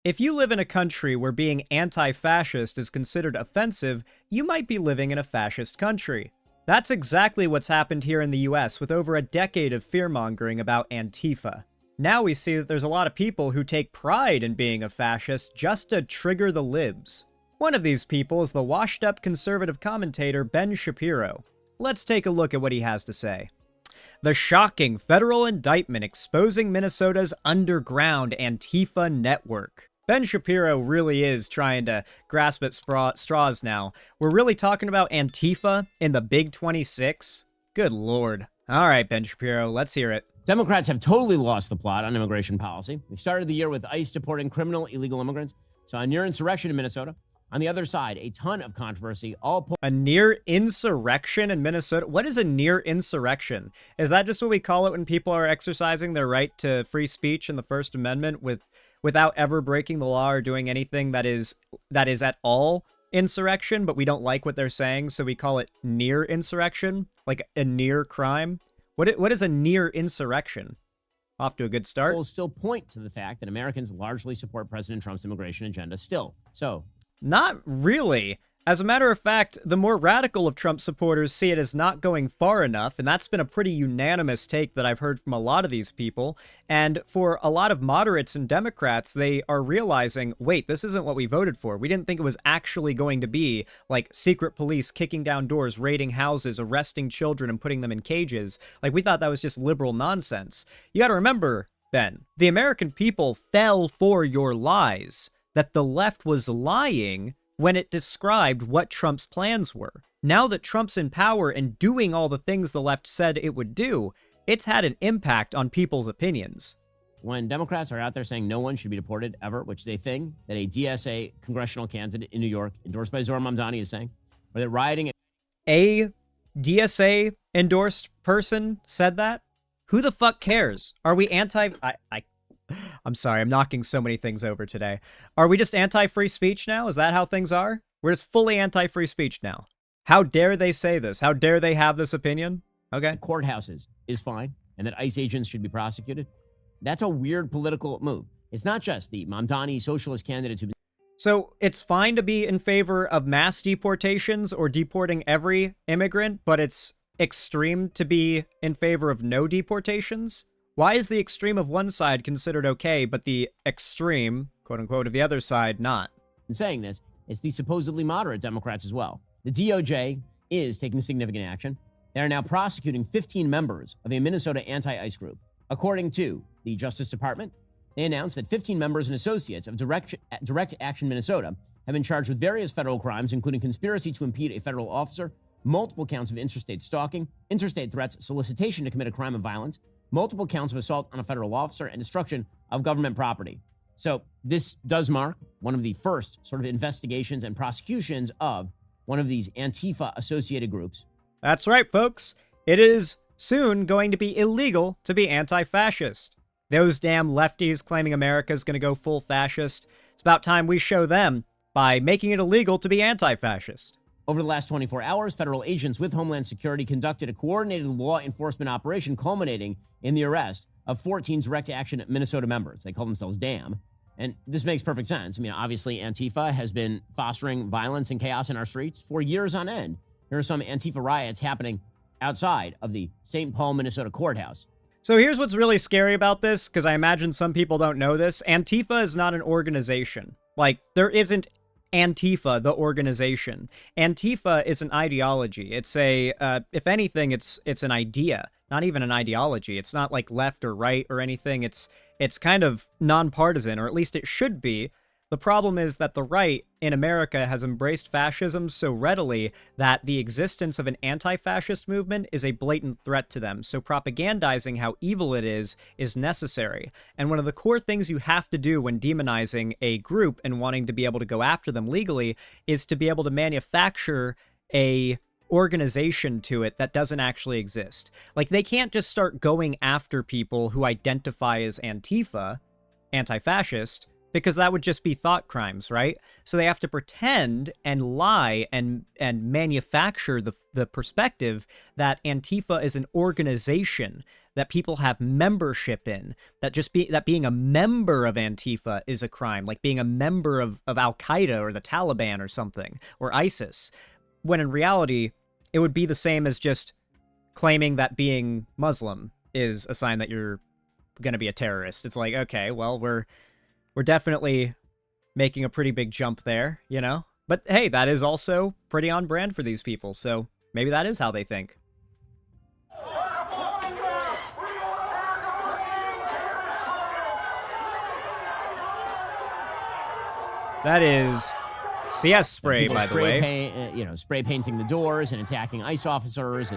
If you live in a country where being anti-fascist is considered offensive, you might be living in a fascist country. That's exactly what's happened here in the US with over a decade of fearmongering about Antifa. Now we see that there's a lot of people who take pride in being a fascist just to trigger the libs. One of these people is the washed-up conservative commentator Ben Shapiro. Let's take a look at what he has to say. The shocking federal indictment exposing Minnesota's underground Antifa network. Ben Shapiro really is trying to grasp at straws now. We're really talking about Antifa in the Big 26? Good lord. All right, Ben Shapiro, let's hear it. Democrats have totally lost the plot on immigration policy. We started the year with ICE deporting criminal illegal immigrants, saw a near insurrection in Minnesota. On the other side, a ton of controversy, A near insurrection in Minnesota? What is a near insurrection? Is that just what we call it when people are exercising their right to free speech in the First Amendment without ever breaking the law or doing anything that is at all insurrection, but we don't like what they're saying, so we call it near insurrection? Like a near crime? What is a near insurrection? Off to a good start. Polls still point to the fact that Americans largely support President Trump's immigration agenda still. So, not really. As a matter of fact, the more radical of Trump supporters see it as not going far enough, and that's been a pretty unanimous take that I've heard from a lot of these people. And for a lot of moderates and Democrats, they are realizing, wait, this isn't what we voted for. We didn't think it was actually going to be like secret police kicking down doors, raiding houses, arresting children, and putting them in cages. Like, we thought that was just liberal nonsense. You gotta remember, Ben, the American people fell for your lies, that the left was lying when it described what Trump's plans were. Now that Trump's in power and doing all the things the left said it would do, it's had an impact on people's opinions. when Democrats are out there saying no one should be deported ever, which is a thing that a DSA congressional candidate in New York, endorsed by Zohar Mamdani, is saying, or that rioting... A DSA endorsed person said that? Who the fuck cares? Are we I'm sorry, I'm knocking so many things over today. Are we just anti-free speech now? Is that how things are? We're just fully anti-free speech now. How dare they say this? How dare they have this opinion? Okay. Courthouses is fine, and that ICE agents should be prosecuted. That's a weird political move. It's not just the Mamdani socialist candidates who... So it's fine to be in favor of mass deportations or deporting every immigrant, but it's extreme to be in favor of no deportations? Why is the extreme of one side considered okay, but the extreme, quote unquote, of the other side not? In saying this, it's the supposedly moderate Democrats as well. The DOJ is taking significant action. They are now prosecuting 15 members of a Minnesota anti-ICE group. According to the Justice Department, they announced that 15 members and associates of Direct Action Minnesota have been charged with various federal crimes, including conspiracy to impede a federal officer, multiple counts of interstate stalking, interstate threats, solicitation to commit a crime of violence, multiple counts of assault on a federal officer, and destruction of government property. So this does mark one of the first sort of investigations and prosecutions of one of these Antifa-associated groups. That's right, folks. It is soon going to be illegal to be anti-fascist. Those damn lefties claiming America's going to go full fascist. It's about time we show them by making it illegal to be anti-fascist. Over the last 24 hours, federal agents with Homeland Security conducted a coordinated law enforcement operation culminating in the arrest of 14 Direct Action Minnesota members. They call themselves DAM. And this makes perfect sense. I mean, obviously, Antifa has been fostering violence and chaos in our streets for years on end. There are some Antifa riots happening outside of the St. Paul, Minnesota courthouse. So here's what's really scary about this, because I imagine some people don't know this. Antifa is not an organization. Like, there isn't Antifa, the organization. Antifa is an ideology. It's a, if anything, it's an idea, not even an ideology. It's not like left or right or anything. It's kind of nonpartisan, or at least it should be. The problem is that the right in America has embraced fascism so readily that the existence of an anti-fascist movement is a blatant threat to them. So propagandizing how evil it is necessary. And one of the core things you have to do when demonizing a group and wanting to be able to go after them legally is to be able to manufacture a organization to it that doesn't actually exist. Like, they can't just start going after people who identify as Antifa, anti-fascist, because that would just be thought crimes, right? So they have to pretend and lie and manufacture the perspective that Antifa is an organization that people have membership in, that being a member of Antifa is a crime, like being a member of Al-Qaeda or the Taliban or something, or ISIS, when in reality, it would be the same as just claiming that being Muslim is a sign that you're going to be a terrorist. It's like, okay, well, we're definitely making a pretty big jump there, you know? But hey, that is also pretty on brand for these people, so maybe that is how they think. That is CS spray, by the way. Spray painting the doors and attacking ICE officers,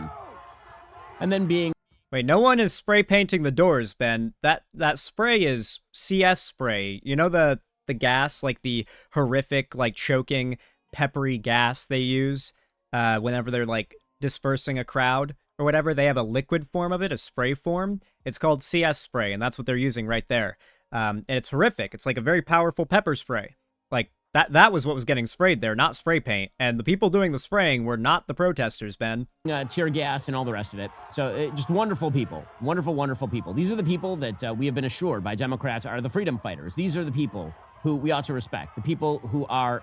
and then being... Wait, no one is spray painting the doors, Ben. That spray is CS spray. You know the gas, like the horrific, like choking, peppery gas they use whenever they're like dispersing a crowd or whatever. They have a liquid form of it, a spray form. It's called CS spray, and that's what they're using right there. And it's horrific. It's like a very powerful pepper spray. Like that was what was getting sprayed there, not spray paint. And the people doing the spraying were not the protesters, Ben. Tear gas and all the rest of it. So just wonderful people. Wonderful, wonderful people. These are the people that we have been assured by Democrats are the freedom fighters. These are the people who we ought to respect. The people who are...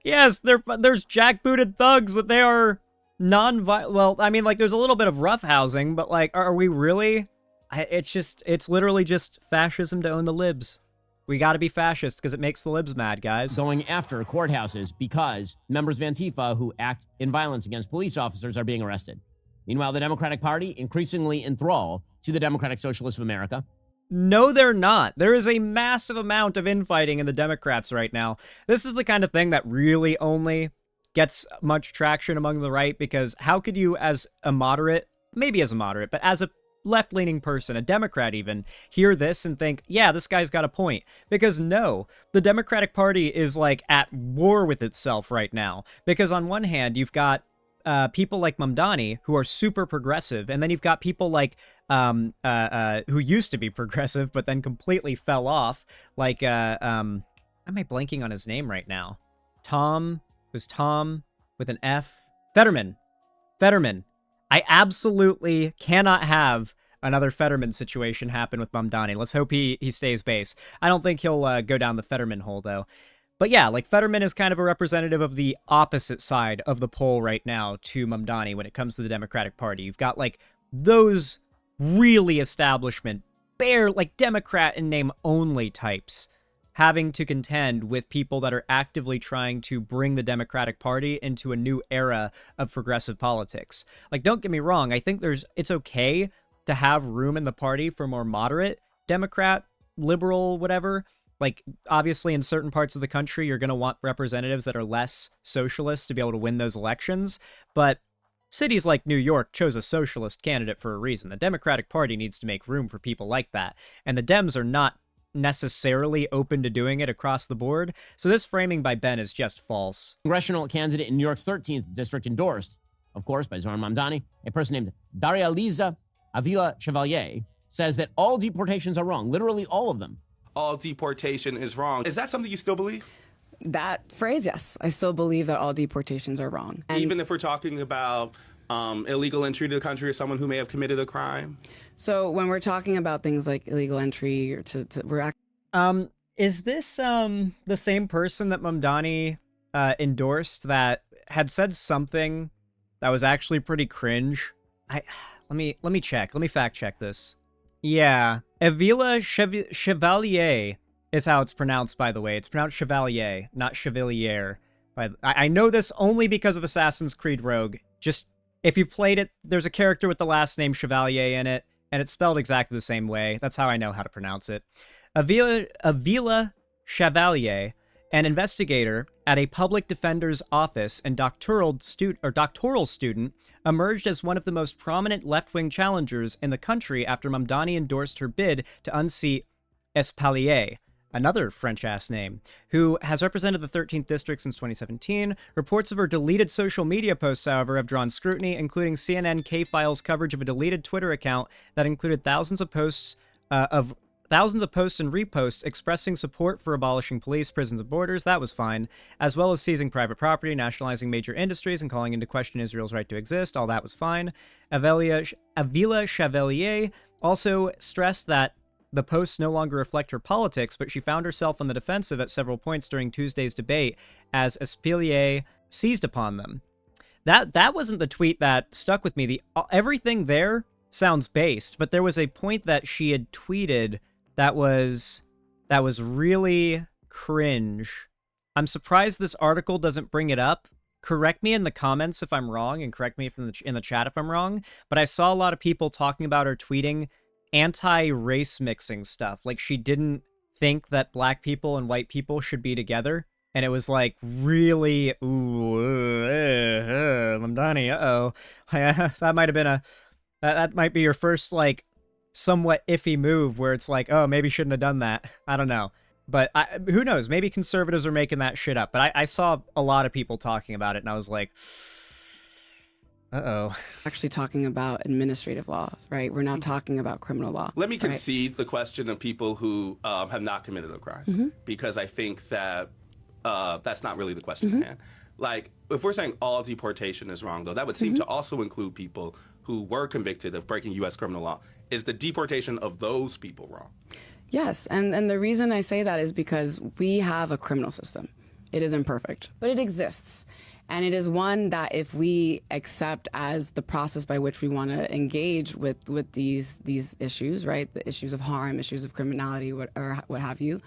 Yes, there's jackbooted thugs that they are non-violent. Well, I mean, like, there's a little bit of roughhousing, but, like, are we really? It's literally just fascism to own the libs. We got to be fascist because it makes the libs mad, guys. Going after courthouses because members of Antifa who act in violence against police officers are being arrested. Meanwhile, the Democratic Party increasingly in thrall to the Democratic Socialists of America. No, they're not. There is a massive amount of infighting in the Democrats right now. This is the kind of thing that really only gets much traction among the right, because how could you, as a moderate, maybe as a moderate, but as a left-leaning person, a Democrat even, hear this and think, yeah, this guy's got a point? Because no, the Democratic Party is like at war with itself right now. Because on one hand, you've got people like Mamdani who are super progressive, and then you've got people like who used to be progressive but then completely fell off, like am I blanking on his name right now? Tom with an F? Fetterman. I absolutely cannot have another Fetterman situation happen with Mamdani. Let's hope he stays base. I don't think he'll go down the Fetterman hole, though. But yeah, like, Fetterman is kind of a representative of the opposite side of the poll right now to Mamdani when it comes to the Democratic Party. You've got, like, those really establishment, like, Democrat in name only types having to contend with people that are actively trying to bring the Democratic Party into a new era of progressive politics. Like, don't get me wrong, I think it's okay to have room in the party for more moderate Democrat, liberal, whatever. Like, obviously, in certain parts of the country, you're going to want representatives that are less socialist to be able to win those elections. But cities like New York chose a socialist candidate for a reason. The Democratic Party needs to make room for people like that. And the Dems are not necessarily open to doing it across the board. So this framing by Ben is just false. Congressional candidate in New York's 13th district endorsed, of course, by Zoran Mamdani, a person named Daria Liza Avila Chevalier, says that all deportations are wrong, literally all of them. All deportation is wrong. Is that something you still believe? That phrase, yes. I still believe that all deportations are wrong. And even if we're talking about illegal entry to the country or someone who may have committed a crime? So when we're talking about things like illegal entry, or is this the same person that Mamdani endorsed that had said something that was actually pretty cringe? Let me check. Let me fact check this. Yeah, Avila Chevalier is how it's pronounced, by the way. It's pronounced Chevalier, not Chevalier. I know this only because of Assassin's Creed Rogue. Just, if you played it, there's a character with the last name Chevalier in it, and it's spelled exactly the same way. That's how I know how to pronounce it. Avila Chevalier, an investigator at a public defender's office and doctoral student, emerged as one of the most prominent left-wing challengers in the country after Mamdani endorsed her bid to unseat Espalier, another French-ass name, who has represented the 13th district since 2017. Reports of her deleted social media posts, however, have drawn scrutiny, including CNN K-Files coverage of a deleted Twitter account that included thousands of posts of thousands of posts and reposts expressing support for abolishing police, prisons, and borders. That was fine. As well as seizing private property, nationalizing major industries, and calling into question Israel's right to exist. All that was fine. Avila Chevalier also stressed that the posts no longer reflect her politics, but she found herself on the defensive at several points during Tuesday's debate as Espilier seized upon them. That wasn't the tweet that stuck with me. Everything there sounds based, but there was a point that she had tweeted that was really cringe. I'm surprised this article doesn't bring it up. Correct me in the comments if I'm wrong, and correct me in the chat if I'm wrong, but I saw a lot of people talking about her tweeting anti-race mixing stuff. Like, she didn't think that black people and white people should be together. And it was like, really, I'm Donnie, uh-oh. That might have been that might be your first, like, somewhat iffy move where it's like, oh, maybe shouldn't have done that. I don't know. But who knows? Maybe conservatives are making that shit up. But I saw a lot of people talking about it, and I was like, uh-oh. Actually talking about administrative laws, right? We're not talking about criminal law. Let me right? concede the question of people who have not committed a crime, because I think that that's not really the question at hand. Like, if we're saying all deportation is wrong, though, that would seem to also include people who were convicted of breaking U.S. criminal law. Is the deportation of those people wrong? Yes, and the reason I say that is because we have a criminal system. It is imperfect, but it exists. And it is one that if we accept as the process by which we want to engage with these issues, right, the issues of harm, issues of criminality, or what have you,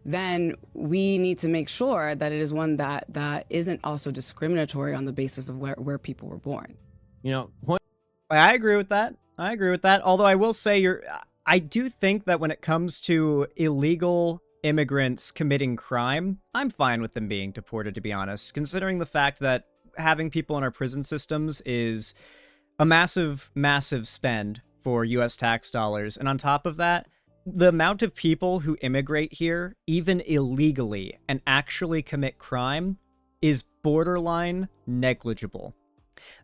then we need to make sure that it is one that isn't also discriminatory on the basis of where people were born. You know, I agree with that. Although I will say I do think that when it comes to illegal immigrants committing crime, I'm fine with them being deported, to be honest, considering the fact that having people in our prison systems is a massive, massive spend for U.S. tax dollars. And on top of that, the amount of people who immigrate here, even illegally, and actually commit crime is borderline negligible.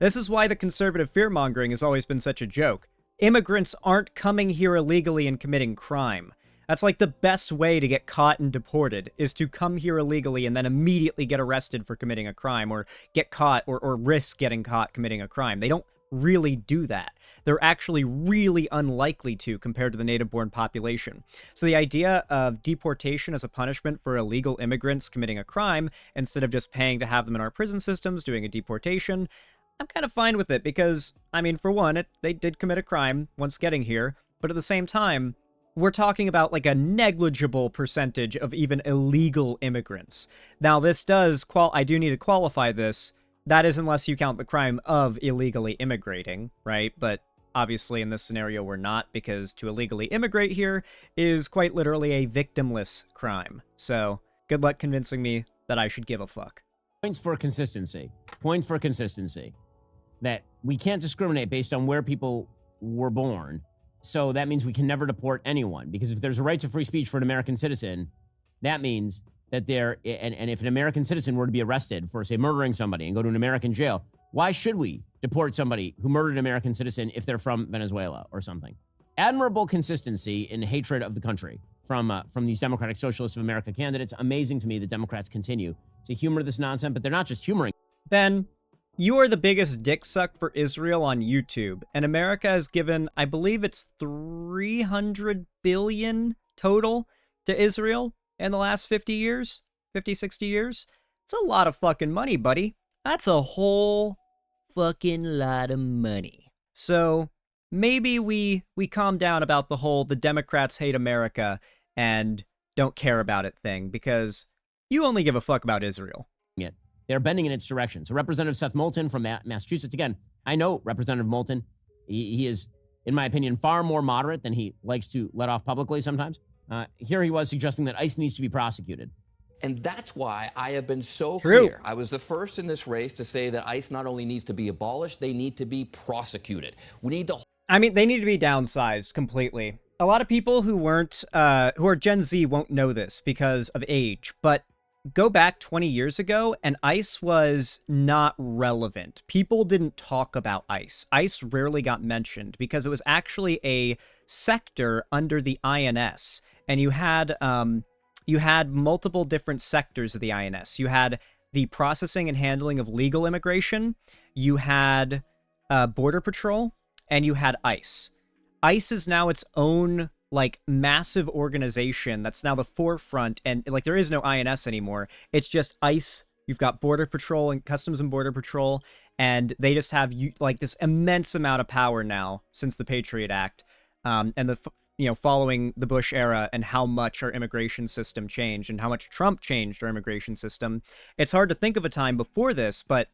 This is why the conservative fearmongering has always been such a joke. Immigrants aren't coming here illegally and committing crime. That's like the best way to get caught and deported, is to come here illegally and then immediately get arrested for committing a crime, or get caught or risk getting caught committing a crime. They don't really do that. They're actually really unlikely to compared to the native-born population. So the idea of deportation as a punishment for illegal immigrants committing a crime, instead of just paying to have them in our prison systems doing a deportation, I'm kind of fine with it because, I mean, for one, they did commit a crime once getting here, but at the same time, we're talking about like a negligible percentage of even illegal immigrants. Now, this does, I do need to qualify this. That is unless you count the crime of illegally immigrating, right? But obviously in this scenario, we're not, because to illegally immigrate here is quite literally a victimless crime. So good luck convincing me that I should give a fuck. Points for consistency. That we can't discriminate based on where people were born. So that means we can never deport anyone, because if there's a right to free speech for an American citizen, that means that and if an American citizen were to be arrested for, say, murdering somebody and go to an American jail, why should we deport somebody who murdered an American citizen if they're from Venezuela or something? Admirable consistency in hatred of the country from these Democratic Socialists of America candidates. Amazing to me that Democrats continue to humor this nonsense, but they're not just humoring. Ben, you are the biggest dick suck for Israel on YouTube, and America has given, I believe it's $300 billion total to Israel in the last 50 years, 50, 60 years. It's a lot of fucking money, buddy. That's a whole fucking lot of money. So maybe we calm down about the whole the Democrats hate America and don't care about it thing, because you only give a fuck about Israel. They're bending in its direction. So Representative Seth Moulton from Massachusetts, again, I know Representative Moulton. He is, in my opinion, far more moderate than he likes to let off publicly sometimes. Here he was suggesting that ICE needs to be prosecuted. And that's why I have been so True. clear. I was the first in this race to say that ICE not only needs to be abolished, they need to be prosecuted. We need to... I mean, they need to be downsized completely. A lot of people who are Gen Z won't know this because of age, but go back 20 years ago and ICE was not relevant. People didn't talk about ICE. ICE rarely got mentioned because it was actually a sector under the INS. and you had multiple different sectors of the INS. You had the processing and handling of legal immigration, you had Border Patrol, and you had ICE. ICE is now its own like massive organization that's now the forefront, and like there is no INS anymore. It's just ICE. You've got Border Patrol and Customs and Border Patrol, and they just have like this immense amount of power now since the Patriot Act, and following the Bush era and how much our immigration system changed and how much Trump changed our immigration system. It's hard to think of a time before this, but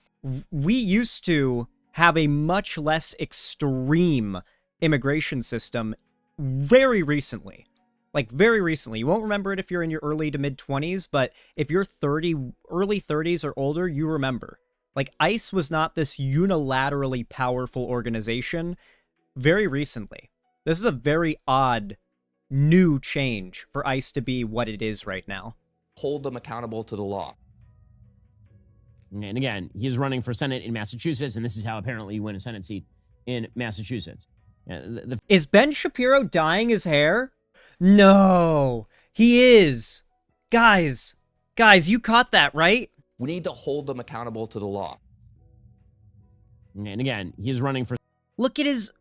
we used to have a much less extreme immigration system very recently. Like, very recently. You won't remember it if you're in your early to mid-20s, but if you're early 30s or older, you remember. Like, ICE was not this unilaterally powerful organization very recently. This is a very odd, new change for ICE to be what it is right now. Hold them accountable to the law. And again, he is running for Senate in Massachusetts, and this is how apparently you win a Senate seat in Massachusetts. Is Ben Shapiro dyeing his hair? No, he is. Guys, you caught that, right? We need to hold them accountable to the law. And again, he is running for... Look at his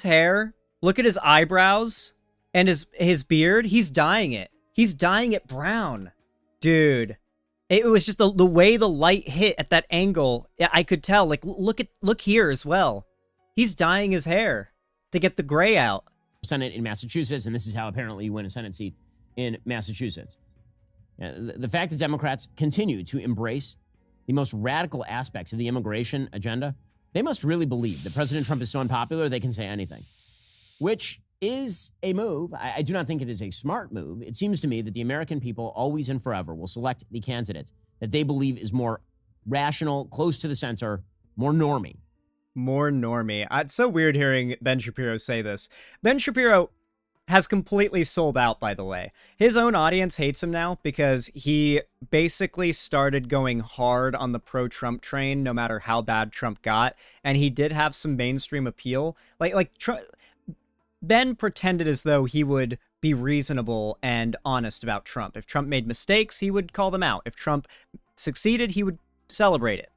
hair. Look at his eyebrows and his beard. He's dyeing it. He's dyeing it brown. Dude, it was just the way the light hit at that angle. I could tell. Like, look here as well. He's dyeing his hair to get the gray out. Senate in Massachusetts, and this is how apparently you win a Senate seat in Massachusetts. The fact that Democrats continue to embrace the most radical aspects of the immigration agenda, they must really believe that President Trump is so unpopular they can say anything, which is a move. I do not think it is a smart move. It seems to me that the American people always and forever will select the candidate that they believe is more rational, close to the center, more normie. More normie. It's so weird hearing Ben Shapiro say this. Ben Shapiro has completely sold out, by the way. His own audience hates him now because he basically started going hard on the pro-Trump train no matter how bad Trump got, and he did have some mainstream appeal. Ben pretended as though he would be reasonable and honest about Trump. If Trump made mistakes, he would call them out. If Trump succeeded, he would celebrate it.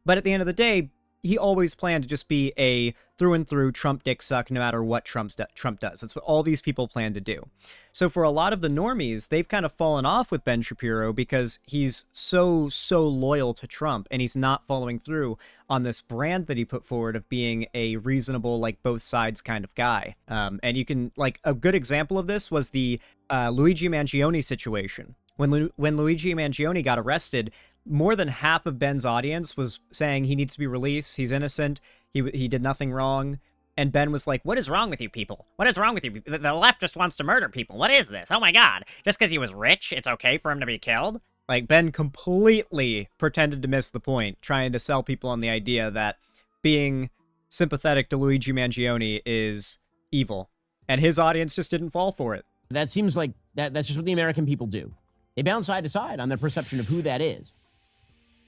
But at the end of the day, he always planned to just be a through and through Trump dick suck no matter what Trump does. That's what all these people plan to do. So for a lot of the normies, they've kind of fallen off with Ben Shapiro because he's so loyal to Trump, and he's not following through on this brand that he put forward of being a reasonable, like, both sides kind of guy. And you can, like, a good example of this was the Luigi Mangione situation. When Luigi Mangione got arrested, more than half of Ben's audience was saying he needs to be released, he's innocent, he did nothing wrong. And Ben was like, what is wrong with you people? What is wrong with you? The left just wants to murder people. What is this? Oh my God. Just because he was rich, it's okay for him to be killed? Like, Ben completely pretended to miss the point, trying to sell people on the idea that being sympathetic to Luigi Mangione is evil. And his audience just didn't fall for it. That seems like that's just what the American people do. They bounce side to side on their perception of who that is.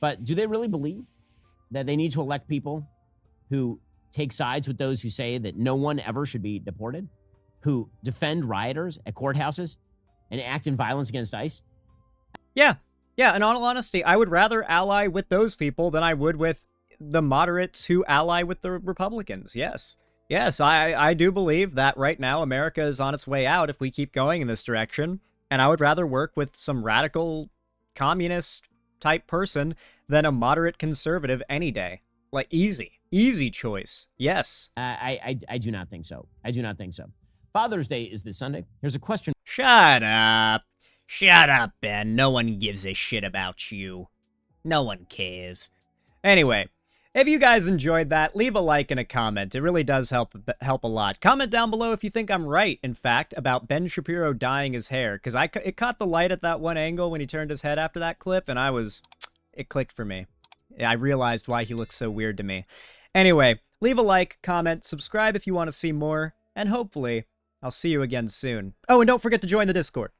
But do they really believe that they need to elect people who take sides with those who say that no one ever should be deported, who defend rioters at courthouses and act in violence against ICE? Yeah, in all honesty, I would rather ally with those people than I would with the moderates who ally with the Republicans. Yes, I do believe that right now America is on its way out if we keep going in this direction, and I would rather work with some radical communist type person than a moderate conservative any day. Like, easy choice. Yes. I do not think so. I do not think so. Father's Day is this Sunday. Here's a question. Shut up, Ben. No one gives a shit about you. No one cares. Anyway, if you guys enjoyed that, leave a like and a comment. It really does help a lot. Comment down below if you think I'm right, in fact, about Ben Shapiro dyeing his hair, because it caught the light at that one angle when he turned his head after that clip, and it clicked for me. I realized why he looks so weird to me. Anyway, leave a like, comment, subscribe if you want to see more, and hopefully, I'll see you again soon. Oh, and don't forget to join the Discord.